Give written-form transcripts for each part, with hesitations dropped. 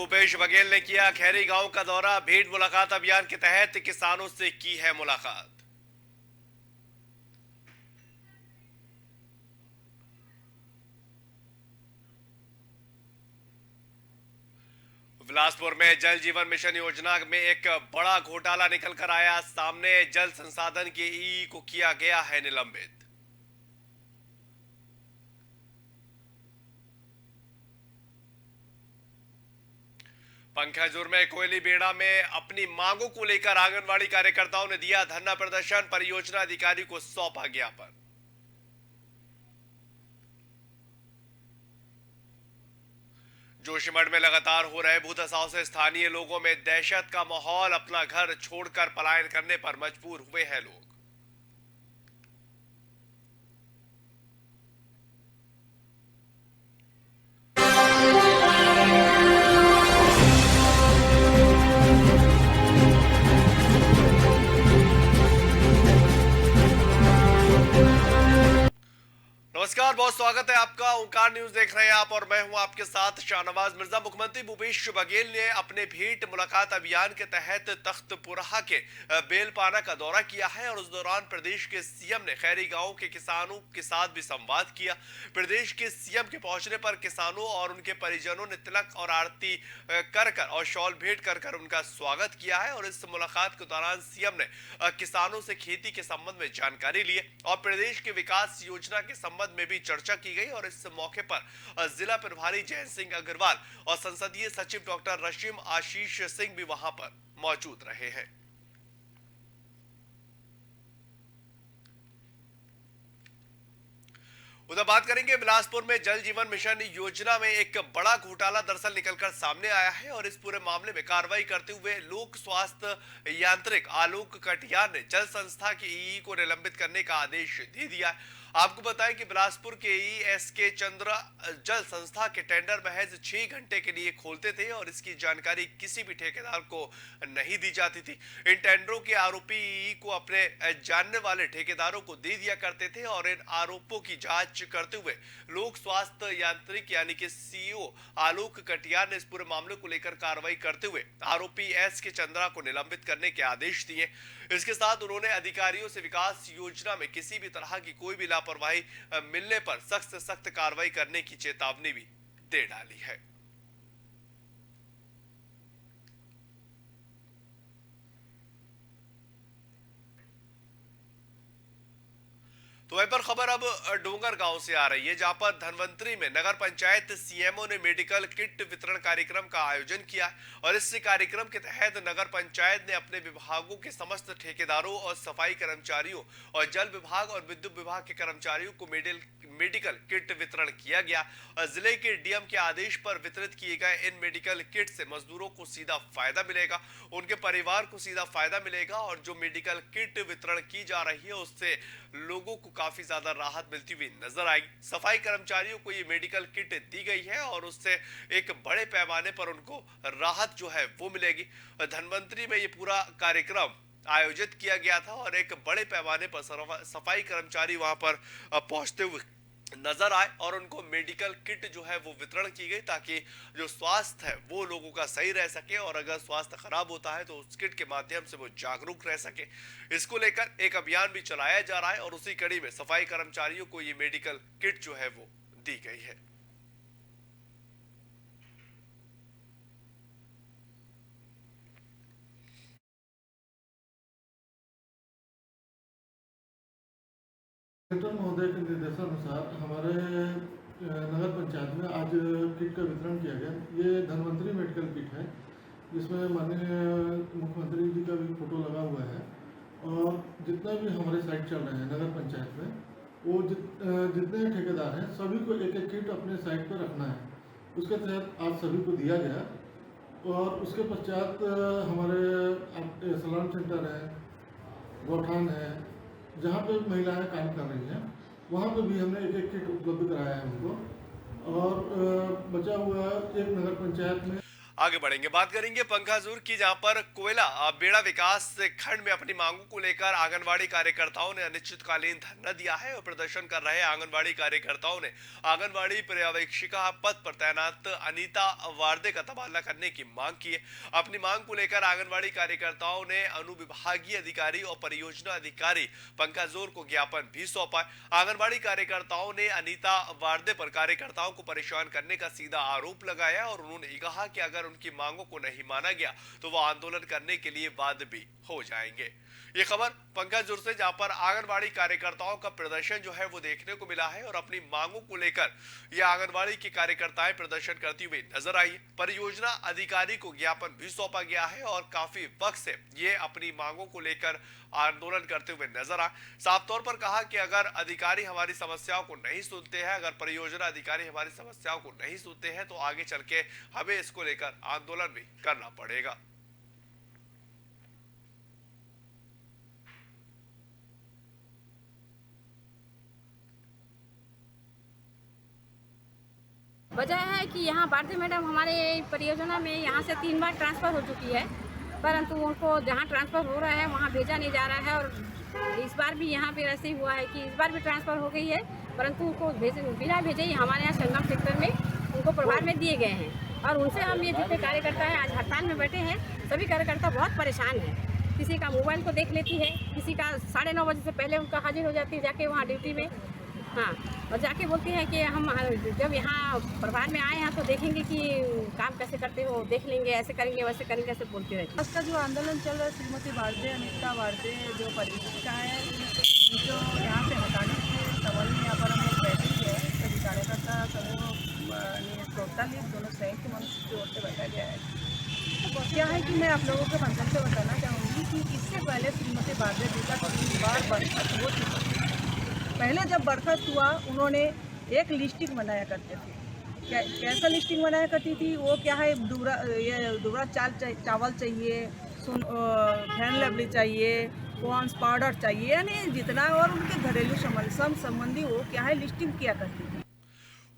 भूपेश बघेल ने किया खैरी गांव का दौरा। भेंट मुलाकात अभियान के तहत किसानों से की है मुलाकात। बिलासपुर में जल जीवन मिशन योजना में एक बड़ा घोटाला निकल कर आया सामने। जल संसाधन के ई को किया गया है निलंबित। पंखाजुर में कोयली बेड़ा में अपनी मांगों को लेकर आंगनवाड़ी कार्यकर्ताओं ने दिया धरना प्रदर्शन। परियोजना अधिकारी को सौंपा ज्ञापन। जोशीमठ में लगातार हो रहे भूधसाव से स्थानीय लोगों में दहशत का माहौल। अपना घर छोड़कर पलायन करने पर मजबूर हुए हैं लोग। नमस्कार, बहुत स्वागत है आपका। ओंकार न्यूज देख रहे हैं आप और मैं हूं आपके साथ शाहनवाज मिर्जा। मुख्यमंत्री भूपेश बघेल ने अपने भेंट मुलाकात अभियान के तहत तख्तपुरहा के बेलपाना का दौरा किया है और उस दौरान प्रदेश के सीएम ने खैरी गांव के किसानों के साथ भी संवाद किया। प्रदेश के सीएम के पहुंचने पर किसानों और उनके परिजनों ने तिलक और आरती कर और शॉल भेंट कर उनका स्वागत किया है। और इस मुलाकात के दौरान सीएम ने किसानों से खेती के संबंध में जानकारी ली और प्रदेश के विकास योजना के संबंध में भी चर्चा की गई। और इस मौके पर जिला प्रभारी जयंत सिंह अग्रवाल और संसदीय सचिव डॉक्टर रशीम आशीष सिंह भी वहां पर मौजूद रहे हैं। उधर बात करेंगे बिलासपुर में जल जीवन मिशन योजना में एक बड़ा घोटाला दरअसल निकलकर सामने आया है। और इस पूरे मामले में कार्रवाई करते हुए लोक स्वास्थ्य यांत्रिक आलोक कटियार ने जल संस्था के ई को निलंबित करने का आदेश दे दिया है। आपको बताएं कि बिलासपुर के ई एस के चंद्रा जल संस्था के टेंडर महज 6 घंटे के लिए खोलते थे और इसकी जानकारी किसी भी ठेकेदार को नहीं दी जाती थी। इन टेंडरों के आरोपी ई को अपने जानने वाले ठेकेदारों को दे दिया करते थे और इन आरोपों की जांच करते हुए लोक स्वास्थ्य यांत्रिक यानी कि सीईओ आलोक कटियार ने इस पूरे मामले को लेकर कार्रवाई करते हुए आरोपी एस के चंद्रा को निलंबित करने के आदेश दिए। इसके साथ उन्होंने अधिकारियों से विकास योजना में किसी भी तरह की कोई भी लापरवाही मिलने पर सख्त से सख्त कार्रवाई करने की चेतावनी भी दे डाली है। तो वहीं पर खबर अब डोंगर गांव से आ रही है, जहां पर धनवंतरी में नगर पंचायत सीएमओ ने मेडिकल किट वितरण कार्यक्रम का आयोजन किया और इस कार्यक्रम के तहत नगर पंचायत ने अपने विभागों के समस्त ठेकेदारों और सफाई कर्मचारियों और जल विभाग और विद्युत विभाग के कर्मचारियों को मेडिकल किट वितरण किया गया। जिले के डीएम के आदेश पर वितरित किए गए इन मेडिकल किट से मजदूरों को सीधा फायदा मिलेगा, उनके परिवार को सीधा फायदा मिलेगा और जो मेडिकल किट वितरण की जा रही है उससे लोगों को काफी ज्यादा राहत मिलती हुई नजर आई। सफाई कर्मचारियों को ये मेडिकल किट दी गई है और उससे एक बड़े पैमाने पर उनको राहत जो है वो मिलेगी। धनवंतरी में ये पूरा कार्यक्रम आयोजित किया गया था और एक बड़े पैमाने पर सफाई कर्मचारी वहां पर पहुंचते हुए नजर आए और उनको मेडिकल किट जो है वो वितरण की गई ताकि जो स्वास्थ्य है वो लोगों का सही रह सके और अगर स्वास्थ्य खराब होता है तो उस किट के माध्यम से वो जागरूक रह सके। इसको लेकर एक अभियान भी चलाया जा रहा है और उसी कड़ी में सफाई कर्मचारियों को ये मेडिकल किट जो है वो दी गई है। कलेक्टर महोदय के निर्देशानुसार हमारे नगर पंचायत में आज किट का वितरण किया गया। ये धनवंतरी मेडिकल किट है जिसमें माननीय मुख्यमंत्री जी का भी फोटो लगा हुआ है और जितना भी हमारे साइट चल रहे हैं नगर पंचायत में वो जितने ठेकेदार हैं सभी को एक एक किट अपने साइट पर रखना है। उसके तहत आज सभी को दिया गया और उसके पश्चात हमारे सलाम सेंटर है, गौठान है, जहाँ पे महिलाएं काम कर रही हैं वहाँ पे भी हमने एक एक किट उपलब्ध कराया है उनको। और बचा हुआ एक नगर पंचायत में आगे बढ़ेंगे, बात करेंगे पंखाजूर की, जहां पर कोयला बेड़ा विकास खंड में अपनी मांगों को लेकर आंगनवाड़ी कार्यकर्ताओं ने अनिश्चितकालीन धरना दिया है और प्रदर्शन कर रहे आंगनवाड़ी कार्यकर्ताओं ने आंगनवाड़ी पर्यवेक्षिका पद पर तैनात अनीता वार्दे का तबादला करने की मांग की है। अपनी मांग को लेकर आंगनवाड़ी कार्यकर्ताओं ने अनुविभागीय अधिकारी और परियोजना अधिकारी पंखाजूर को ज्ञापन भी सौंपा। आंगनवाड़ी कार्यकर्ताओं ने अनीता वार्दे पर कार्यकर्ताओं को परेशान करने का सीधा आरोप लगाया और उन्होंने कहा कि अगर उनकी मांगों को नहीं माना गया तो वो आंदोलन करने के लिए बाध्य भी हो जाएंगे। ये खबर पंखाजूर से, जहां पर आंगनवाड़ी कार्यकर्ताओं का प्रदर्शन जो है वो देखने को मिला है और अपनी मांगों को लेकर ये आंगनवाड़ी की कार्यकर्ताएं प्रदर्शन करती हुई नजर आई। परियोजना अधिकारी को ज्ञापन भी सौंपा गया है और काफी वक्त से ये अपनी मांगों को लेकर आंदोलन करते हुए नजर आ। साफ तौर पर कहा कि अगर अधिकारी हमारी समस्याओं को नहीं सुनते हैं, अगर परियोजना अधिकारी हमारी समस्याओं को नहीं सुनते हैं तो आगे चल के हमें इसको लेकर आंदोलन भी करना पड़ेगा। वजह है कि यहाँ भारती मैडम हमारे परियोजना में यहाँ से 3 बार ट्रांसफ़र हो चुकी है, परंतु उनको जहाँ ट्रांसफ़र हो रहा है वहाँ भेजा नहीं जा रहा है। और इस बार भी यहाँ पे ऐसे ही हुआ है कि इस बार भी ट्रांसफ़र हो गई है, परंतु उनको बिना भेजे ही हमारे यहाँ संगम सेक्टर में उनको प्रभार में दिए गए हैं। और उनसे हम ये जितने कार्यकर्ता हैं आज हड़ताल में बैठे हैं, सभी कार्यकर्ता बहुत परेशान हैं। किसी का मोबाइल को देख लेती है, किसी का 9:30 बजे से पहले उनका हाजिर हो जाती है जाके वहाँ ड्यूटी में। हाँ, और जाके बोलती है कि हम जब यहाँ प्रभार में आए हैं तो देखेंगे कि काम कैसे करते हो, देख लेंगे, ऐसे करेंगे वैसे करेंगे, ऐसे बोलती रहती है। उसका जो आंदोलन चल रहा है, श्रीमती वार्दे, अनीता वार्दे जो परियोजना है जो यहाँ से हटाने के सवाल में यहाँ पर हम लोग बैठे ही है। सभी कार्यकर्ता सब टोटली दोनों संयुक्त मंच की ओर से बैठा गया है। तो क्या है कि मैं आप लोगों के माध्यम से बताना चाहूँगी कि इससे पहले श्रीमती वार्दे जी का 3 बार बरखास्त हो चुका है। पहले जब बरखास्त हुआ उन्होंने एक लिस्टिंग बनाया करते थे। कैसा लिस्टिंग बनाया करती थी वो क्या है, दूरा चावल चाहिए, हैंड लेबली चाहिए, पॉन्स पाउडर चाहिए, यानी जितना और उनके घरेलू संबंधी वो क्या है लिस्टिंग किया करती थी।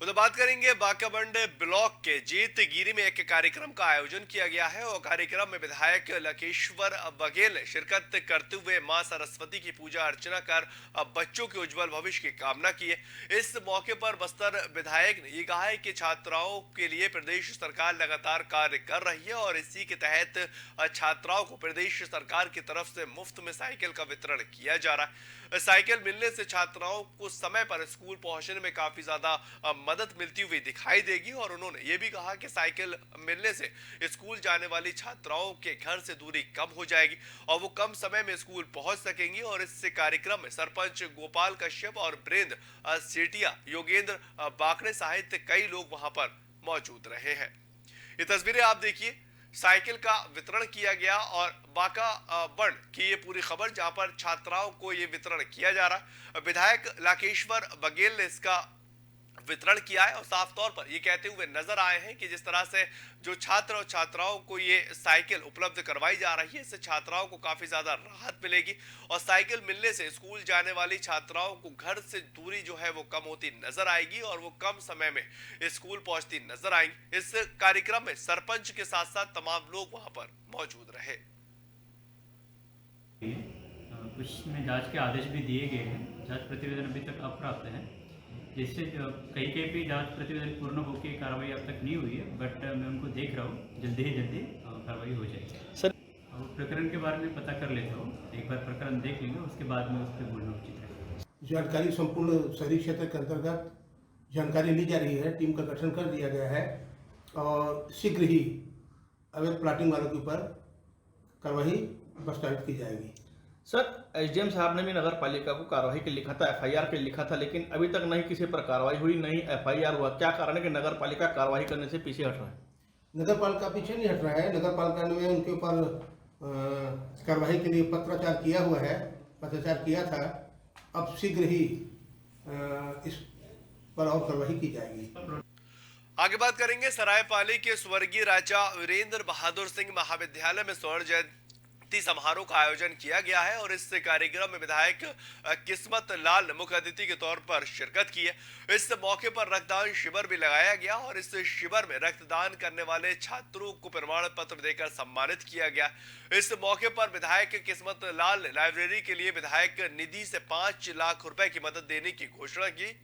तो बात करेंगे बाकाबंड ब्लॉक के जीतगिरी में एक कार्यक्रम का आयोजन किया गया है और कार्यक्रम में विधायक लकेश्वर बघेल ने शिरकत करते हुए मां सरस्वती की पूजा अर्चना कर बच्चों के उज्जवल भविष्य की कामना की है। इस मौके पर बस्तर विधायक ने ये कहा है कि छात्राओं के लिए प्रदेश सरकार लगातार कार्य कर रही है और इसी के तहत छात्राओं को प्रदेश सरकार की तरफ से मुफ्त में साइकिल का वितरण किया जा रहा है। साइकिल मिलने से छात्राओं को समय पर स्कूल पहुंचने में काफी ज्यादा मदद मिलती हुई दिखाई देगी और उन्होंने ये भी कहा कि साइकिल मिलने से स्कूल जाने वाली छात्राओं के घर से दूरी कम हो जाएगी और वो कम समय में स्कूल पहुंच सकेंगी। और इस कार्यक्रम में सरपंच गोपाल कश्यप और ब्रेंद्र सेठिया, योगेंद्र बाकड़े सहित कई लोग वहां पर मौजूद रहे हैं। ये तस्वीरें आप देखिए, साइकिल का वितरण किया गया और बाकाबंड की ये पूरी खबर, जहां पर छात्राओं को ये वितरण किया जा रहा है। विधायक लकेश्वर बघेल ने इसका वितरण किया है और साफ तौर पर ये कहते हुए नजर आए हैं कि जिस तरह से जो छात्र और छात्राओं को ये साइकिल उपलब्ध करवाई जा रही है, इससे छात्राओं को काफी ज्यादा राहत मिलेगी और साइकिल मिलने से स्कूल जाने वाली छात्राओं को घर से दूरी जो है वो कम होती नजर आएगी और वो कम समय में स्कूल पहुंचती नजर आएंगी। इस कार्यक्रम में सरपंच के साथ साथ तमाम लोग वहां पर मौजूद रहे। कुछ में जांच के आदेश भी दिए गए हैं, जांच प्रतिवेदन अभी तक अप्राप्त है, जिससे कहीं भी जांच प्रतिवेदन पूर्ण होकर कार्रवाई अब तक नहीं हुई है, बट मैं उनको देख रहा हूँ, जल्दी कार्रवाई हो जाएगी सर। और प्रकरण के बारे में पता कर लेता हूँ, एक बार प्रकरण देख लेंगे, उसके बाद में उस पर बोलना उचित है। जानकारी संपूर्ण शहरी क्षेत्र के अंतर्गत जानकारी ली जा रही है, टीम का गठन कर दिया गया है और शीघ्र ही अवैध प्लाटिंग वालों के ऊपर कार्रवाई प्रस्तावित की जाएगी। सर, एसडीएम साहब ने भी नगर पालिका को कार्रवाई के लिखा था, एफआईआर के लिखा था, लेकिन अभी तक नहीं किसी पर कार्रवाई हुई, नहीं एफआईआर हुआ। क्या कारण है कि नगर पालिका कार्रवाई करने से पीछे हट रहा है? नगर पालिका पीछे नहीं हट रहा है। नगर पालिका ने उनके ऊपर कार्रवाई के लिए पत्राचार किया हुआ है, पत्राचार किया था। अब शीघ्र ही इस पर और कार्रवाई की जाएगी। आगे बात करेंगे सरायपाली के स्वर्गीय राजा वीरेंद्र बहादुर सिंह महाविद्यालय में स्वर्ण जयंती जयंती समारोह का आयोजन किया गया है और इस कार्यक्रम में विधायक किस्मत लाल ने मुख्य अतिथि के तौर पर शिरकत की है। इस मौके पर रक्तदान शिविर भी लगाया गया और इस शिविर में रक्तदान करने वाले छात्रों को प्रमाण पत्र देकर सम्मानित किया गया। इस मौके पर विधायक किस्मत लाल ने लाइब्रेरी के लिए विधायक निधि से 5 लाख रुपए की मदद देने की घोषणा की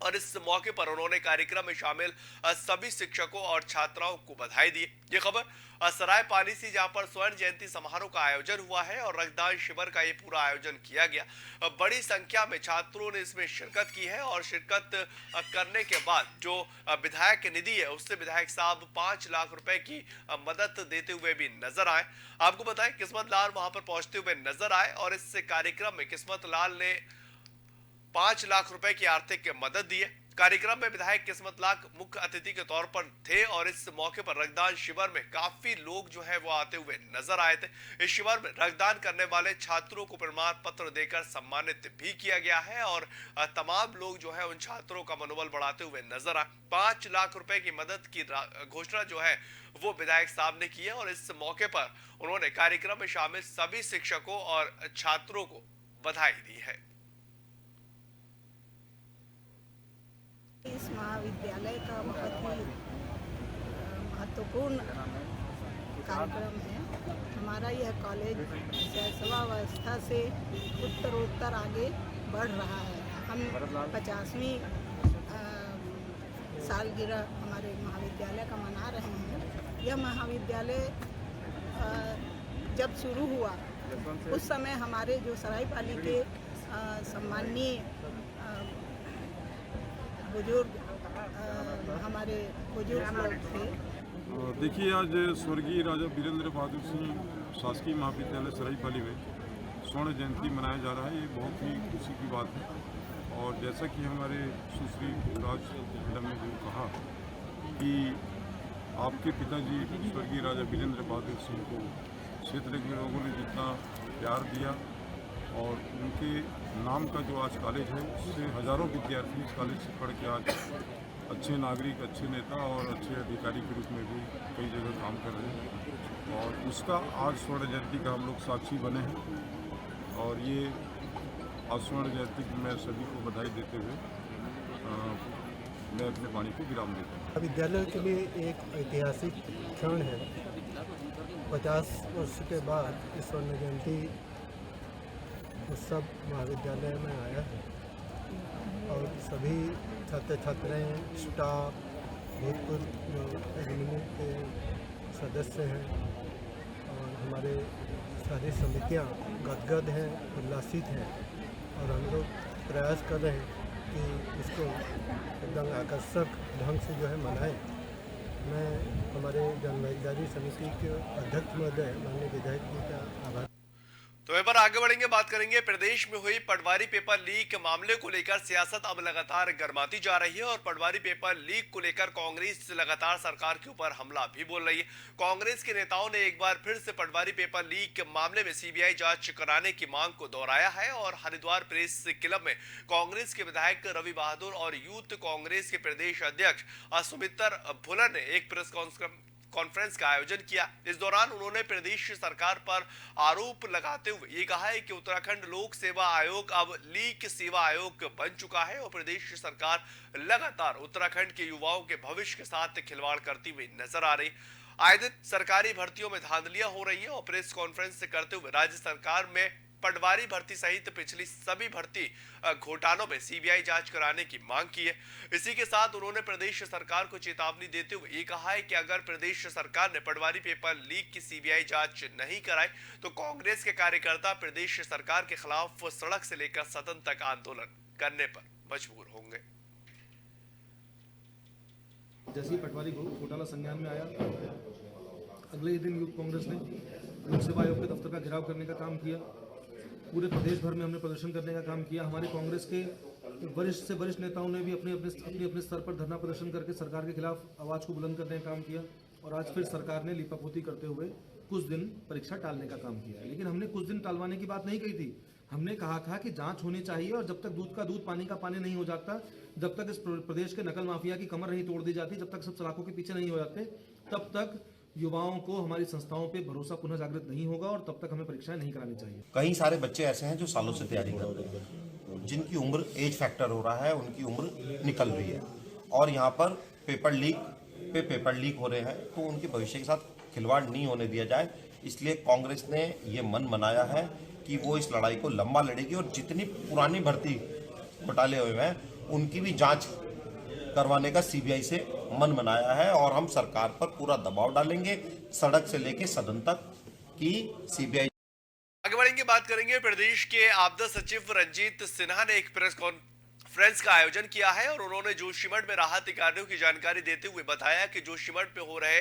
और इस मौके पर उन्होंने कार्यक्रम में शामिल सभी शिक्षकों और छात्राओं को बधाई दी। ये खबर सराय पाली से, जहां पर स्वर्ण जयंती समारोह का आयोजन हुआ है और रक्तदान शिविर का ये पूरा आयोजन किया गया। बड़ी संख्या में छात्रों ने इसमें शिरकत की है और शिरकत करने के बाद जो विधायक निधि है उससे विधायक साहब 5 लाख रुपए की मदद देते हुए भी नजर आए। आपको बताएं किस्मत लाल वहां पर पहुंचते हुए नजर आए और इस कार्यक्रम में किस्मत लाल ने 5 लाख रुपए की आर्थिक मदद दी है। कार्यक्रम में विधायक किस्मत लाल मुख्य अतिथि के तौर पर थे और इस मौके पर रक्तदान शिविर में काफी लोग जो है वो आते हुए नजर आए थे। इस शिविर में रक्तदान करने वाले छात्रों को प्रमाण पत्र देकर सम्मानित भी किया गया है और तमाम लोग जो है उन छात्रों का मनोबल बढ़ाते हुए नजर आए। 5 लाख रुपए की मदद की घोषणा जो है वो विधायक साहब ने की है और इस मौके पर उन्होंने कार्यक्रम में शामिल सभी शिक्षकों और छात्रों को बधाई दी है। इस महाविद्यालय का बहुत ही महत्वपूर्ण कार्यक्रम है। हमारा यह कॉलेज शैशवावस्था से उत्तरोत्तर आगे बढ़ रहा है। हम 50वीं सालगिरह हमारे महाविद्यालय का मना रहे हैं। यह महाविद्यालय जब शुरू हुआ उस समय हमारे जो सरायपाली के सम्माननीय बुजुर्ग हमारे बुजुर्ग लोग थे। देखिए, आज स्वर्गीय राजा वीरेंद्र बहादुर सिंह शासकीय महाविद्यालय सरायपाली में स्वर्ण जयंती मनाया जा रहा है। ये बहुत ही खुशी की बात है और जैसा कि हमारे सुश्री राज मैडम ने जो कहा कि आपके पिताजी स्वर्गीय राजा वीरेंद्र बहादुर सिंह को क्षेत्र के लोगों ने जितना प्यार दिया और उनके नाम का जो आज कॉलेज है उससे हज़ारों विद्यार्थी इस कॉलेज से पढ़ के आज अच्छे नागरिक, अच्छे नेता और अच्छे अधिकारी के रूप में भी कई जगह काम कर रहे हैं और उसका आज स्वर्ण जयंती का हम लोग साक्षी बने हैं और ये आज स्वर्ण जयंती की मैं सभी को बधाई देते हुए मैं अपने वाणी को विराम देता हूँ। विद्यालय के लिए एक ऐतिहासिक क्षण है। 50 वर्ष के बाद इस स्वर्ण जयंती उत्सव महाविद्यालय में आया है और सभी छात्र छात्राएँ, स्टाफ, भूतपूर्व जो एकेडमी के सदस्य हैं और हमारे सारी समितियाँ गदगद हैं, उल्लासित हैं और हम लोग प्रयास कर रहे हैं कि इसको एकदम आकर्षक ढंग से जो है मनाएं। मैं हमारे जनभागीदारी समिति के अध्यक्ष महोदय माननीय विधायक जी का आभार। तो इस पर आगे बढ़ेंगे, बात करेंगे प्रदेश में हुई पटवारी पेपर लीक मामले को लेकर सियासत अब लगातार गर्माती जा रही है और पटवारी पेपर लीक को लेकर कांग्रेस लगातार सरकार के ऊपर हमला भी बोल रही है। कांग्रेस के नेताओं ने एक बार फिर से पटवारी पेपर लीक मामले में सीबीआई जांच कराने की मांग को दोहराया है और हरिद्वार प्रेस क्लब में कांग्रेस के विधायक रवि बहादुर और यूथ कांग्रेस के प्रदेश अध्यक्ष सुमित्र भुल्लर ने एक प्रेस कॉन्फ्रेंस का आयोजन किया। इस दौरान उन्होंने प्रदेश सरकार पर आरोप लगाते हुए ये कहा है कि उत्तराखंड लोक सेवा आयोग अब लीक सेवा आयोग बन चुका है और प्रदेश सरकार लगातार उत्तराखंड के युवाओं के भविष्य के साथ खिलवाड़ करती हुई नजर आ रही। आए दिन सरकारी भर्तियों में धांधलियां हो रही है और प्रेस कॉन्फ्रेंस करते हुए राज्य सरकार में पटवारी भर्ती सहित पिछली सभी भर्ती घोटालों में सीबीआई जांच कराने की मांग की है। इसी के साथ उन्होंने प्रदेश सरकार को चेतावनी देते हुए ये कहा है कि अगर प्रदेश सरकार ने पटवारी पेपर लीक की सीबीआई जांच नहीं कराई तो कांग्रेस के कार्यकर्ता प्रदेश सरकार के खिलाफ सड़क से लेकर सदन तक आंदोलन करने पर मजबूर होंगे। जैसे ही पटवारी घोटाला संज्ञान में आया, अगले ही दिन यूथ कांग्रेस ने लोक सेवा आयोग के दफ्तर का घेराव करने का काम किया। पूरे प्रदेश भर में हमने प्रदर्शन करने का काम किया। हमारे कांग्रेस के वरिष्ठ से वरिष्ठ नेताओं ने भी अपने स्तर पर धरना प्रदर्शन करके सरकार के खिलाफ आवाज़ को बुलंद करने का काम किया और आज फिर सरकार ने लीपापोती करते हुए कुछ दिन परीक्षा टालने का काम किया। लेकिन हमने कुछ दिन टालवाने की बात नहीं कही थी। हमने कहा था कि जांच होनी चाहिए और जब तक दूध का दूध पानी का पानी नहीं हो जाता, जब तक इस प्रदेश के नकल माफिया की कमर नहीं तोड़ दी जाती, जब तक सब सलाखों के पीछे नहीं हो जाते, तब तक युवाओं को हमारी संस्थाओं पे भरोसा पुनः जागृत नहीं होगा और तब तक हमें परीक्षाएं नहीं करानी चाहिए। कई सारे बच्चे ऐसे हैं जो सालों से तैयारी कर रहे हैं, जिनकी उम्र एज फैक्टर हो रहा है, उनकी उम्र निकल रही है और यहाँ पर पेपर लीक हो रहे हैं, तो उनके भविष्य के साथ खिलवाड़ नहीं होने दिया जाए। इसलिए कांग्रेस ने ये मन बनाया है कि वो इस लड़ाई को लंबा लड़ेगी और जितनी पुरानी भर्ती घोटाले हुए हैं उनकी भी जांच करवाने का सीबीआई से मन बनाया है और हम सरकार पर पूरा दबाव डालेंगे, सड़क से लेके सदन तक की सीबीआई। आगे बढ़ेंगे, बात करेंगे प्रदेश के आपदा सचिव रंजीत सिन्हा ने एक प्रेस कॉन्फ्रेंस का आयोजन किया है और उन्होंने जोशीमठ में राहत कार्यों की जानकारी देते हुए बताया कि जोशीमठ में हो रहे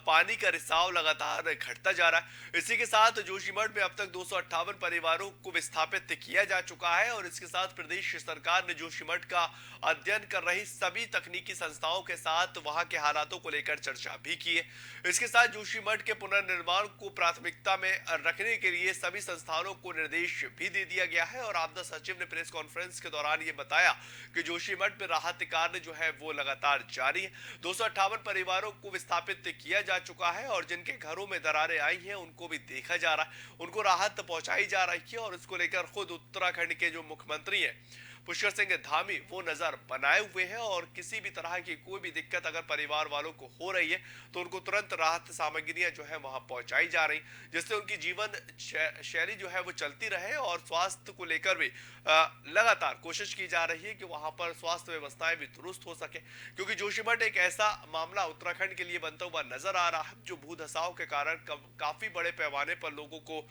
पानी का रिसाव लगातार घटता जा रहा है। इसी के साथ जोशीमठ में अब तक 258 परिवारों को विस्थापित किया जा चुका है और इसके साथ प्रदेश सरकार ने जोशीमठ का अध्ययन कर रही सभी तकनीकी संस्थाओं के साथ वहां के हालातों को लेकर चर्चा भी की है। इसके साथ जोशीमठ के पुनर्निर्माण को प्राथमिकता में रखने के लिए सभी संस्थानों को निर्देश भी दे दिया गया है और आपदा सचिव ने प्रेस कॉन्फ्रेंस के दौरान ये बताया कि जोशीमठ में राहत कार्य जो है वो लगातार जारी है। 258 परिवारों को विस्थापित किया जा चुका है और जिनके घरों में दरारें आई हैं उनको भी देखा जा रहा है, उनको राहत पहुंचाई जा रही है और इसको लेकर खुद उत्तराखंड के जो मुख्यमंत्री हैं पुष्कर सिंह धामी वो नजर बनाए हुए हैं और किसी भी तरह की कोई भी दिक्कत अगर परिवार वालों को हो रही है तो उनको तुरंत राहत सामग्रियां जो है वहां पहुंचाई जा रही, जिससे उनकी जीवन शैली जो है वो चलती रहे और स्वास्थ्य को लेकर भी लगातार कोशिश की जा रही है कि वहां पर स्वास्थ्य व्यवस्थाएं भी दुरुस्त हो सके, क्योंकि जोशीमठ एक ऐसा मामला उत्तराखंड के लिए बनता हुआ नजर आ रहा है जो भू धसाव के कारण काफी बड़े पैमाने पर लोगों को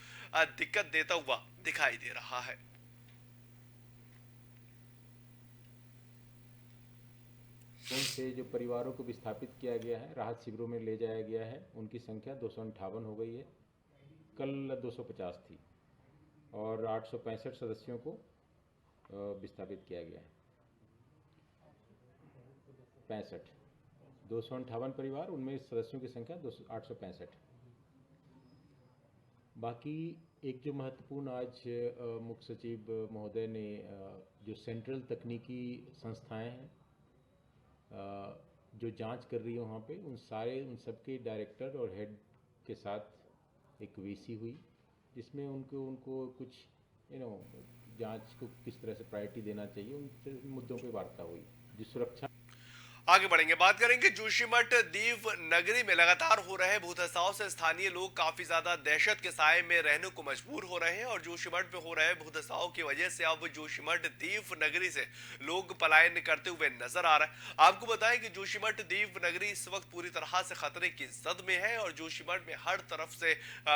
दिक्कत देता हुआ दिखाई दे रहा है। से जो परिवारों को विस्थापित किया गया है, राहत शिविरों में ले जाया गया है, उनकी संख्या 258 हो गई है। कल 250 थी और 865 सदस्यों को विस्थापित किया गया है। 258 परिवार, उनमें सदस्यों की संख्या 865। बाकी एक जो महत्वपूर्ण आज मुख्य सचिव महोदय ने जो सेंट्रल तकनीकी संस्थाएं हैं जो जांच कर रही है वहाँ पे उन सबके डायरेक्टर और हेड के साथ एक वीसी हुई, जिसमें उनको कुछ जांच को किस तरह से प्रायोरिटी देना चाहिए उन मुद्दों पे वार्ता हुई। जो सुरक्षा आगे बढ़ेंगे, बात करेंगे जोशीमठ दीव नगरी में लगातार हो रहे भूधसाव से स्थानीय लोग काफी ज्यादा दहशत के साए में रहने को मजबूर हो रहे हैं और जोशीमठ में हो रहे भूधसाव की वजह से अब जोशीमठ दीव नगरी से लोग पलायन करते हुए नजर आ रहे हैं। आपको बताएं कि जोशीमठ दीव नगरी इस वक्त पूरी तरह से खतरे की जद में है और जोशीमठ में हर तरफ से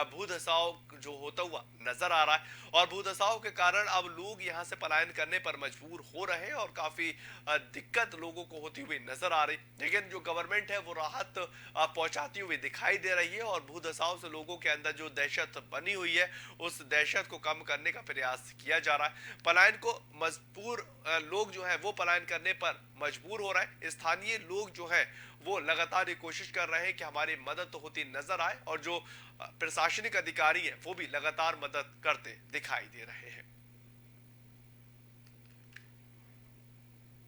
भूधसाव जो होता हुआ नजर आ रहा है और भूधसाव के कारण अब लोग यहाँ से पलायन करने पर मजबूर हो रहे हैं और काफी दिक्कत लोगों को होती हुई नजर आ रही, लेकिन जो गवर्नमेंट है वो राहत पहुंचाती हुई दिखाई दे रही है और भूधसाव से लोगों के अंदर जो दहशत बनी हुई है उस दहशत को कम करने का प्रयास किया जा रहा है। पलायन को मजबूर लोग जो है वो पलायन करने पर मजबूर हो रहे हैं। स्थानीय लोग जो है वो लगातार ये कोशिश कर रहे हैं कि हमारी मदद तो होती नजर आए और जो प्रशासनिक अधिकारी हैं वो भी लगातार मदद करते दिखाई दे रहे हैं।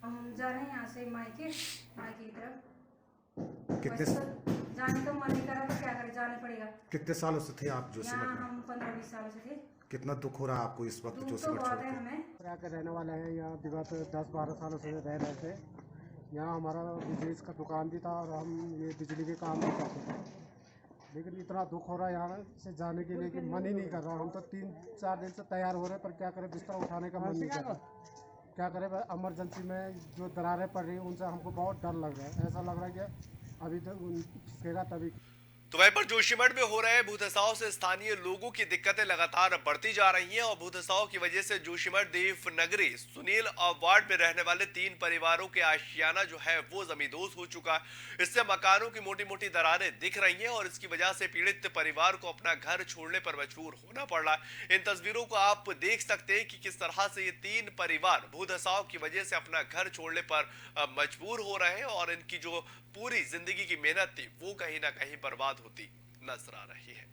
हम जा रहे हैं यहाँ से मायके की तरफ। कितने जाने का मन नहीं कर रहा तो क्या करें, जाने पड़ेगा। कितने सालों से थे आप जोशीमठ यहाँ में? हम 15-20 सालों से थे। कितना दुख हो रहा है आपको इस वक्त दुख तो जोशीमठ बहुत है छोड़ हमें। प्रयाग के रहने वाले हैं, यहाँ विगत 10-12 सालों से रह रहे थे। यहाँ हमारा बिजली का दुकान भी था और हम ये बिजली के काम भी करते थे, लेकिन इतना दुख हो रहा है यहाँ से जाने के लिए कि मन ही नहीं कर रहा। हम तो 3-4 दिन से तैयार हो रहे पर क्या करें, बिस्तर उठाने का मन नहीं कर रहा। क्या करें, इमरजेंसी में जो दरारें पड़ रही हैं उनसे हमको बहुत डर लग रहा है। ऐसा लग रहा है कि अभी तक खिसकेगा तभी। तो वहीं पर जोशीमठ में हो रहे भूधसाव से स्थानीय लोगों की दिक्कतें लगातार बढ़ती जा रही हैं और भूधसाव की वजह से जोशीमठ दीव नगरी सुनील वार्ड में रहने वाले 3 परिवारों के आशियाना जो है वो जमींदोज हो चुका है। इससे मकानों की मोटी मोटी दरारें दिख रही हैं और इसकी वजह से पीड़ित परिवार को अपना घर छोड़ने पर मजबूर होना पड़ रहा है। इन तस्वीरों को आप देख सकते हैं कि किस तरह से ये 3 परिवार भूधसाव की वजह से अपना घर छोड़ने पर मजबूर हो रहे हैं और इनकी जो पूरी जिंदगी की मेहनत थी वो कहीं ना कहीं बर्बाद होती नजर आ रही है।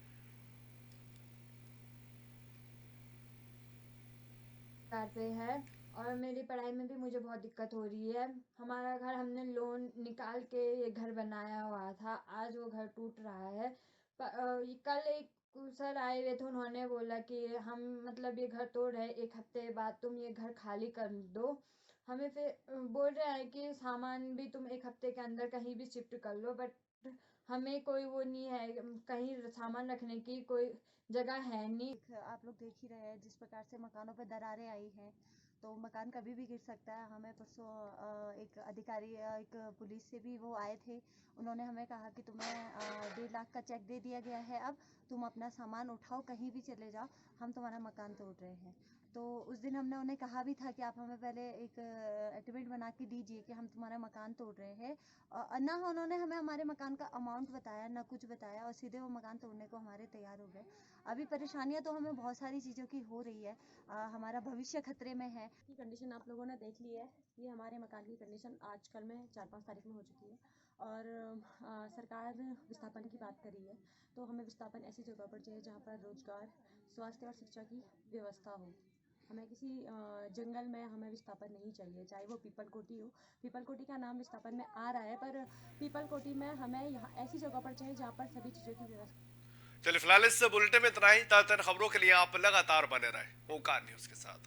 पे है और मेरी पढ़ाई में भी मुझे बहुत दिक्कत हो रही है। हमारा घर हमने लोन निकाल के ये घर बनाया हुआ था, आज वो घर टूट रहा है। कल एक सर आए हुए थे, उन्होंने बोला कि हम मतलब ये घर तोड़ रहे, 1 हफ्ते बाद तुम ये घर खाली कर दो। हमें फिर बोल रहे हैं कि सामान भी तुम 1 हफ्ते के अंदर कहीं भी शिफ्ट कर लो, बट हमें कोई वो नहीं है, कहीं सामान रखने की कोई जगह है नहीं। आप लोग देख ही रहे हैं जिस प्रकार से मकानों पर दरारें आई हैं, तो मकान कभी भी गिर सकता है। हमें परसों एक अधिकारी, एक पुलिस से भी वो आए थे, उन्होंने हमें कहा कि तुम्हें 1.5 लाख का चेक दे दिया गया है, अब तुम अपना सामान उठाओ, कहीं भी चले जाओ, हम तुम्हारा मकान तोड़ रहे हैं। तो उस दिन हमने उन्हें कहा भी था कि आप हमें पहले एक एग्रीमेंट बना के दीजिए कि हम तुम्हारा मकान तोड़ रहे हैं। ना उन्होंने हमें हमारे मकान का अमाउंट बताया, ना कुछ बताया, और सीधे वो मकान तोड़ने को हमारे तैयार हो गए। अभी परेशानियां तो हमें बहुत सारी चीज़ों की हो रही है, हमारा भविष्य खतरे में है। कंडीशन आप लोगों ने देख ली है। ये हमारे मकान की कंडीशन आजकल में 4-5 तारीख में हो चुकी है, और सरकार विस्थापन की बात कर रही है, तो हमें विस्थापन ऐसी जगह पर चाहिए जहाँ पर रोजगार, स्वास्थ्य और शिक्षा की व्यवस्था हो। हमें किसी जंगल में हमें विस्थापन नहीं चाहिए, चाहे वो पीपल कोटी हो। पीपल कोटी का नाम विस्थापन में आ रहा है, पर पीपल कोटी में हमें यहाँ ऐसी जगह पर चाहिए जहाँ पर सभी चीज़ों की व्यवस्था। चलिए फिलहाल इस बुलेटिन में इतना ही। ताज़ा खबरों के लिए आप लगातार बने रहें ओंकार न्यूज़ के साथ।